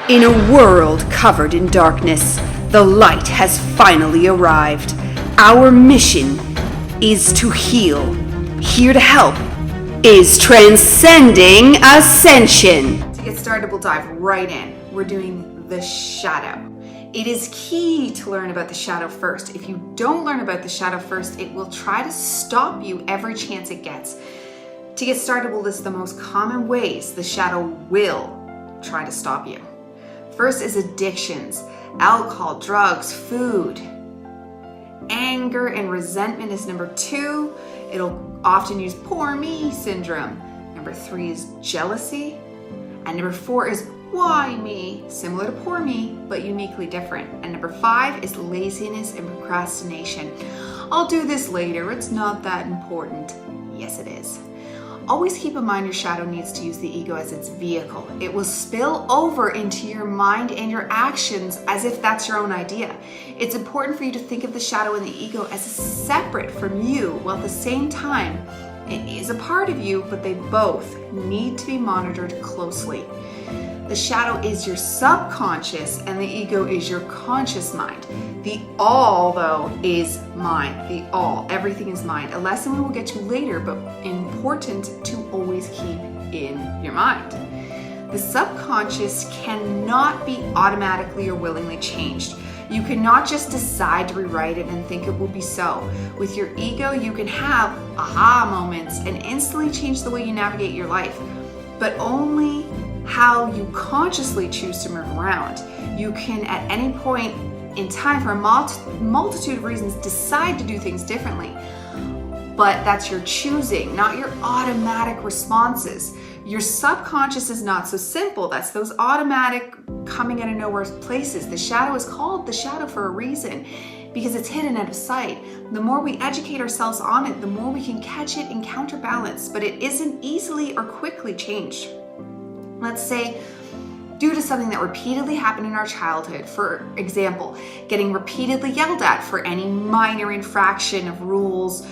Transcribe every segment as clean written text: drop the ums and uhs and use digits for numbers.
In a world covered in darkness, the light has finally arrived. Our mission is to heal. Here to help is Transcending Ascension. To get started, we'll dive right in. We're doing the shadow. It is key to learn about the shadow first. If you don't learn about the shadow first, it will try to stop you every chance it gets. To get started, we'll list the most common ways the shadow will try to stop you. First is addictions, alcohol, drugs, food. Anger and resentment is number 2. It'll often use poor me syndrome. Number 3 is jealousy. And number 4 is why me, similar to poor me, but uniquely different. And number 5 is laziness and procrastination. I'll do this later, it's not that important. Yes, it is. Always keep in mind your shadow needs to use the ego as its vehicle. It will spill over into your mind and your actions as if that's your own idea. It's important for you to think of the shadow and the ego as separate from you, while at the same time, it is a part of you, but they both need to be monitored closely. The shadow is your subconscious and the ego is your conscious mind. The all, though, is mind. The all, everything is mind. A lesson we will get to later, but important to always keep in your mind. The subconscious cannot be automatically or willingly changed. You cannot just decide to rewrite it and think it will be so. With your ego, you can have aha moments and instantly change the way you navigate your life, but only how you consciously choose to move around. You can at any point in time, for a multitude of reasons, decide to do things differently, but that's your choosing, not your automatic responses. Your subconscious is not so simple. That's those automatic coming out of nowhere places. The shadow is called the shadow for a reason, because it's hidden out of sight. The more we educate ourselves on it, the more we can catch it and counterbalance, but it isn't easily or quickly changed. Let's say, due to something that repeatedly happened in our childhood, for example, getting repeatedly yelled at for any minor infraction of rules.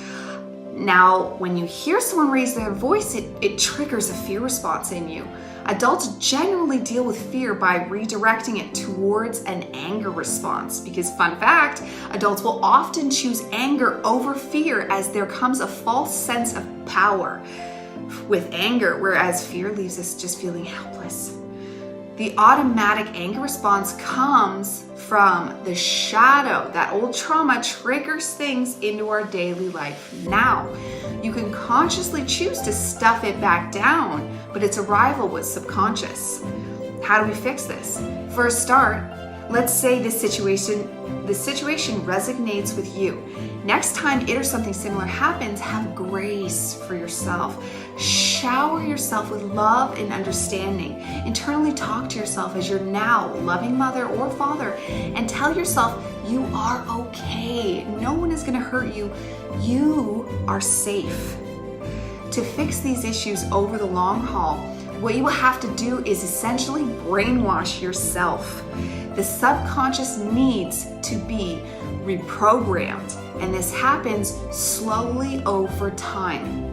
Now, when you hear someone raise their voice, it triggers a fear response in you. Adults generally deal with fear by redirecting it towards an anger response, because fun fact, adults will often choose anger over fear as there comes a false sense of power with anger, whereas fear leaves us just feeling helpless. The automatic anger response comes from the shadow. That old trauma triggers things into our daily life now. You can consciously choose to stuff it back down, but its arrival was subconscious. How do we fix this? For a start, let's say the situation resonates with you. Next time it or something similar happens, have grace for yourself. Shower yourself with love and understanding. Internally talk to yourself as your now loving mother or father and tell yourself you are okay. No one is going to hurt you. You are safe. To fix these issues over the long haul, what you will have to do is essentially brainwash yourself. The subconscious needs to be reprogrammed, and this happens slowly over time.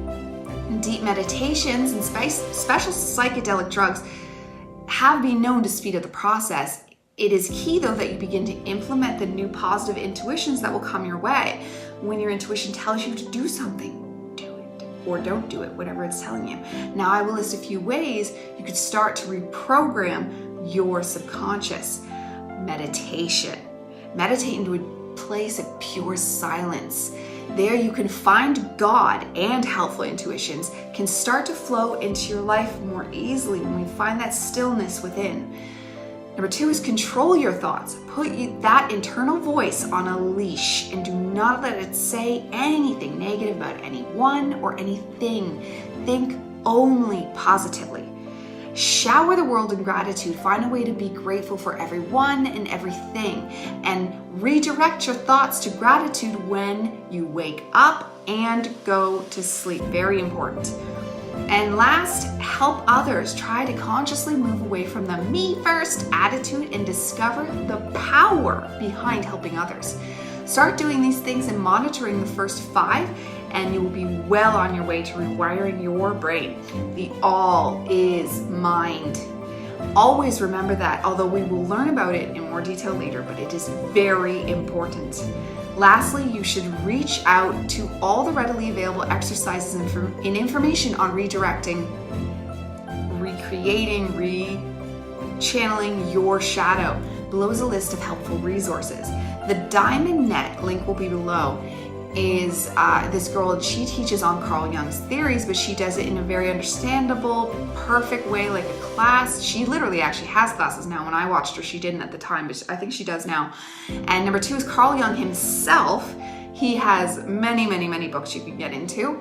Deep meditations and special psychedelic drugs have been known to speed up the process. It is key, though, that you begin to implement the new positive intuitions that will come your way. When your intuition tells you to do something, do it, or don't do it, whatever it's telling you. Now, I will list a few ways you could start to reprogram your subconscious. Meditation. Meditate into a place of pure silence. There you can find God, and helpful intuitions can start to flow into your life more easily when we find that stillness within. Number 2 is control your thoughts. Put that internal voice on a leash and do not let it say anything negative about anyone or anything. Think only positively. Shower the world in gratitude. Find a way to be grateful for everyone and everything, and redirect your thoughts to gratitude when you wake up and go to sleep. Very important. And last, help others. Try to consciously move away from the me first attitude and discover the power behind helping others. Start doing these things and monitoring the first 5, and you will be well on your way to rewiring your brain. The all is mind. Always remember that, although we will learn about it in more detail later, but it is very important. Lastly, you should reach out to all the readily available exercises and information on redirecting, recreating, channeling your shadow. Below is a list of helpful resources. The Diamond Net, link will be below, is this girl. She teaches on Carl Jung's theories, but she does it in a very understandable, perfect way, like a class. She literally actually has classes now. When I watched her, she didn't at the time, but I think she does now. And number 2 is Carl Jung himself. He has many, many, many books you can get into.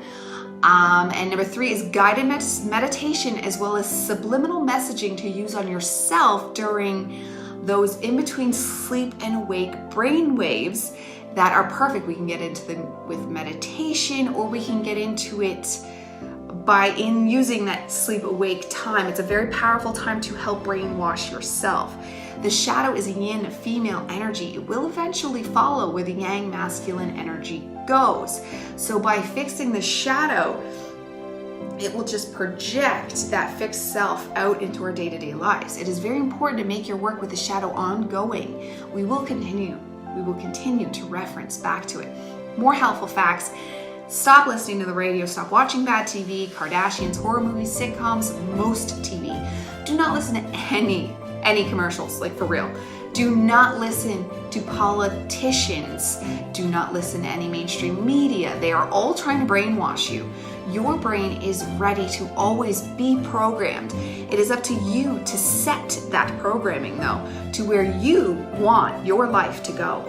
And number 3 is guided meditation, as well as subliminal messaging to use on yourself during those in between sleep and awake brain waves that are perfect. We can get into them with meditation, or we can get into it by using that sleep awake time. It's a very powerful time to help brainwash yourself. The shadow is a yin female energy. It will eventually follow where the yang masculine energy goes. So by fixing the shadow, it will just project that fixed self out into our day-to-day lives. It is very important to make your work with the shadow ongoing. We will continue to reference back to it. More helpful facts. Stop listening to the radio. Stop watching bad TV, Kardashians, horror movies, sitcoms, most TV. Do not listen to any commercials, like for real. Do not listen to politicians. Do not listen to any mainstream media. They are all trying to brainwash you. Your brain is ready to always be programmed. It is up to you to set that programming, though, to where you want your life to go.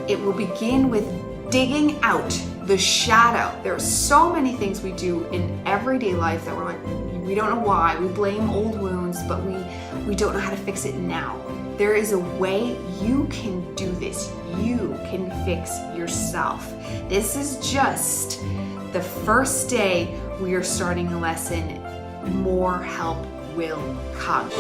It will begin with digging out the shadow. There are so many things we do in everyday life that we're like, we don't know why. We blame old wounds, but we don't know how to fix it now. There is a way you can do this. You can fix yourself. This is just the first day we are starting a lesson. More help will come.